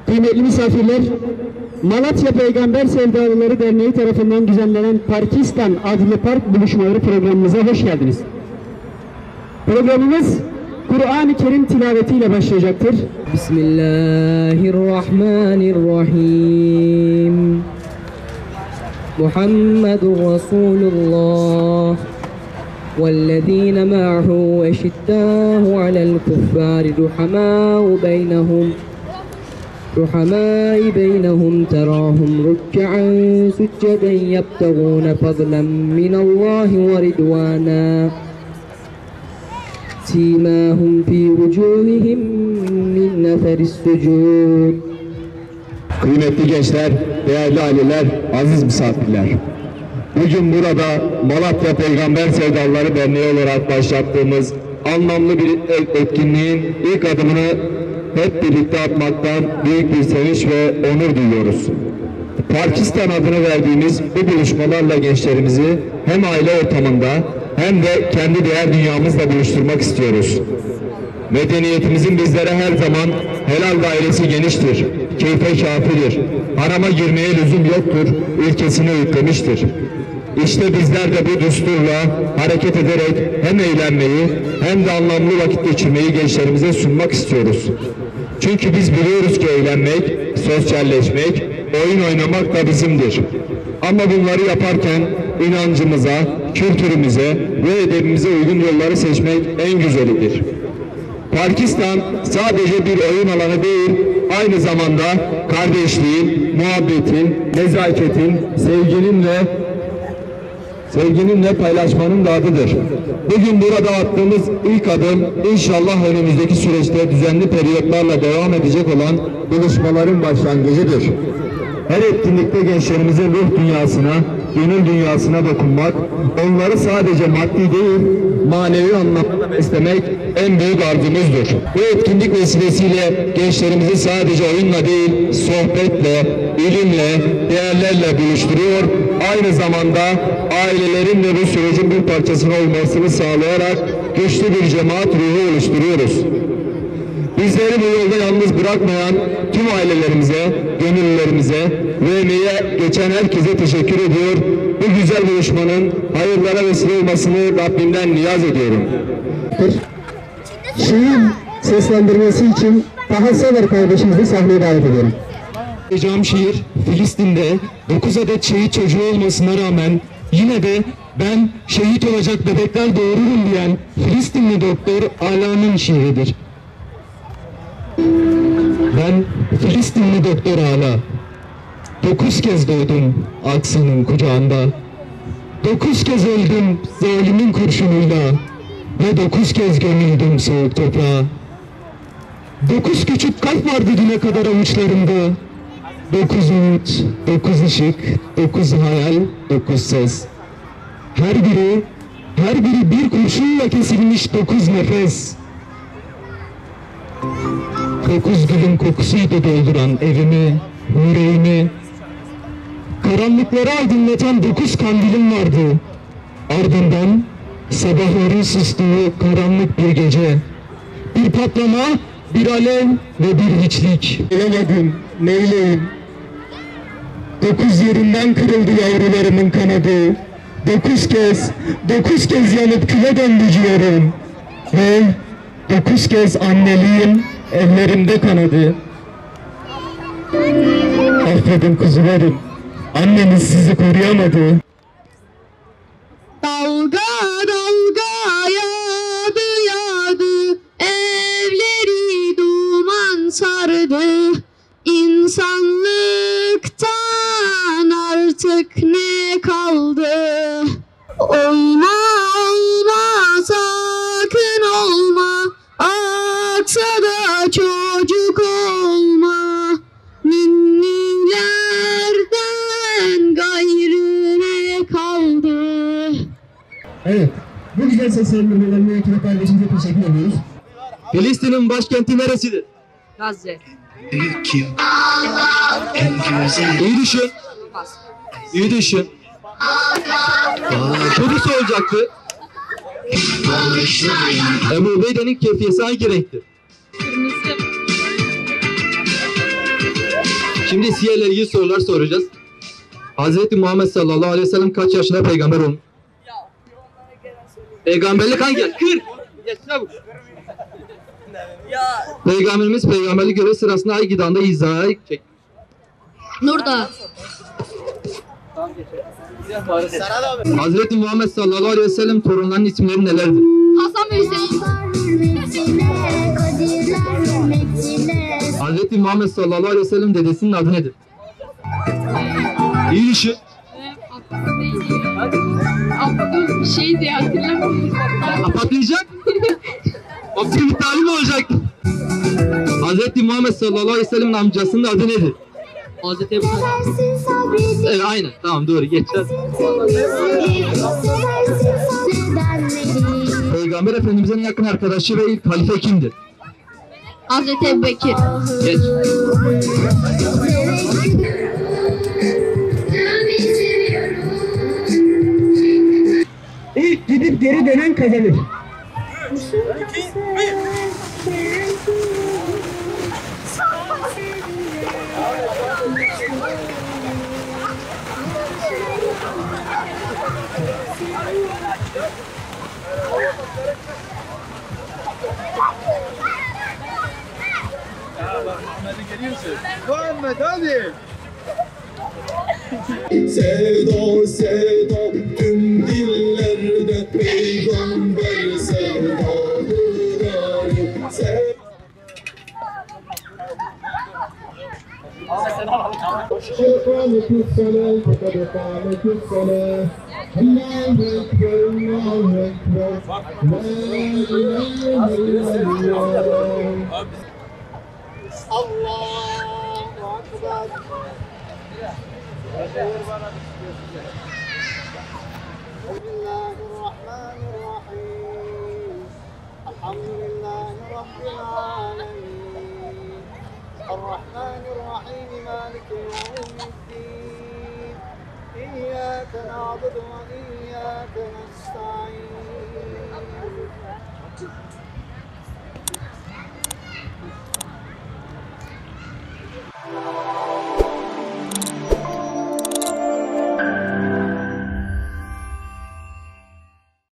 Kıymetli misafirler, Malatya Peygamber Sevdalıları Derneği tarafından düzenlenen Parkistan adlı park buluşmaları programımıza hoş geldiniz. Programımız Kur'an-ı Kerim tilavetiyle başlayacaktır. Bismillahirrahmanirrahim. Muhammedur Resulullah وَالَّذ۪ينَ مَعَهُ وَشِدَّاهُ عَلَى الْكُفَّارِ رُحَمَاءِ بَيْنَهُمْ تَرَاهُمْ رُكَّعًا سُجَّدًا يَبْتَغُونَ فَضْلًا مِنَ اللّٰهِ وَرِضْوَانًا سِيمَاهُمْ فِي وُجُوهِهِمْ مِنْ أَثَرِ السُّجُودِ. Kıymetli gençler, değerli aileler, aziz misafirler. Bugün burada Malatya Peygamber Sevdalıları Derneği olarak başlattığımız anlamlı bir etkinliğin ilk adımını hep birlikte atmaktan büyük bir sevinç ve onur duyuyoruz. Parkistan adını verdiğimiz bu buluşmalarla gençlerimizi hem aile ortamında hem de kendi değer dünyamızla buluşturmak istiyoruz. Medeniyetimizin bizlere her zaman helal dairesi geniştir, keyfe kafidir, harama girmeye lüzum yoktur, ilkesini öğütlemiştir. İşte bizler de bu düsturla hareket ederek hem eğlenmeyi hem de anlamlı vakit geçirmeyi gençlerimize sunmak istiyoruz. Çünkü biz biliyoruz ki eğlenmek, sosyalleşmek, oyun oynamak da bizimdir. Ama bunları yaparken inancımıza, kültürümüze ve edebimize uygun yolları seçmek en güzelidir. Parkistan sadece bir oyun alanı değil, aynı zamanda kardeşliğin, muhabbetin, nezaketin, sevginin ve paylaşmanın da adıdır. Bugün burada attığımız ilk adım inşallah önümüzdeki süreçte düzenli periyotlarla devam edecek olan buluşmaların başlangıcıdır. Her etkinlikte gençlerimizin ruh dünyasına, gönül dünyasına dokunmak, onları sadece maddi değil, manevi anlamda beslemek en büyük arzumuzdur. Bu etkinlik vesilesiyle gençlerimizi sadece oyunla değil, sohbetle, ilimle, değerlerle buluşturuyor, aynı zamanda ailelerin de bu sürecin bir parçasına olmasını sağlayarak güçlü bir cemaat ruhu oluşturuyoruz. Bizleri bu yolda yalnız bırakmayan tüm ailelerimize, gönüllülerimize ve emeğe geçen herkese teşekkür ediyor. Bu güzel buluşmanın hayırlara vesile olmasını Rabbimden niyaz ediyorum. Şiir seslendirmesi için Taha Sever kardeşimizi sahneye davet ediyorum. Okuyacağım şiir, Filistin'de 9 adet şehit çocuğu olmasına rağmen yine de ben şehit olacak bebekler doğururum diyen Filistinli doktor Ala'nın şiiridir. Ben Filistinli doktor Ala, 9 kez doğdum Aksa'nın kucağında, 9 kez öldüm zalimin kurşunuyla ve 9 kez gömüldüm soğuk toprağa. 9 küçük kalp vardı düne kadar avuçlarımda, 9 umut, 9 ışık, 9 hayal, 9 ses. Her biri bir kurşunla kesilmiş 9 nefes. 9 gülün kokusuydu dolduran evimi, yüreğimi. Karanlıkları aydınlatan 9 kandilim vardı. Ardından sabahların sustuğu karanlık bir gece. Bir patlama, bir alev ve bir hiçlik. Bilemedim, neyleyim? 9 yerinden kırıldı yavrularımın kanadı. 9 kez yanıp küle döndü ciğerim. Ve 9 kez anneliğim ellerimde kanadı. Affedin kuzularım, anneniz sizi koruyamadı. Dalga dalga yağdı yağdı, evleri duman sardı. İnsanlıktan artık ne kaldı? Olma olma sakın olma, aksa da çocuk olma. Ninnilerden gayrı ne kaldı? Evet, bu güzel seslendirmelerine ekip kardeşimize teşekkür ediyoruz. Filistin'in başkenti neresidir? Gazze. Kim? En güzel. İyi düşün. İyi düşün. Şunu soracaktı. Ebu Ubeyde'nin kefiyesi hangi renktir? Şimdi siyer ile ilgili sorular soracağız. Hazreti Muhammed sallallahu aleyhi ve sellem kaç yaşında peygamber olmuş? Peygamberlik hangi yaş? 40. Geç çabuk. Peygamberimiz peygamberlik görevi sırasında ay gidanda hizaya çek. Nurda. Hazreti Muhammed sallallahu aleyhi ve sellem torunlarının isimleri nelerdir? Hasan ve Hüseyin. Hazreti Muhammed sallallahu aleyhi ve sellem dedesinin adı nedir? İyi düşün. Şey diye hatırlamıyorum. Patlayacak. Abdülmuttalip olacak. Hazreti Muhammed sallallahu aleyhi ve sellem'in amcasının adı nedir? Hazreti Ebu Talib. Evet aynen. Tamam doğru geç. Peygamber Efendimiz'in yakın arkadaşı ve ilk halife kimdir? Hazreti Ebubekir. Geç. İlk gidip geri dönen kazanır. Muhammed hadi. Sevda sevda tüm dillerde peygamber sevdalıdır. قامت الصلاة فقد قامت الصلاة الله أكبر الله أكبر لا إله إلا الله بسم الله الرحمن الرحيم الحمد لله رب العالمين الرحمن الرحيم مالك يوم الدين إياك نعبد وإياك نستعين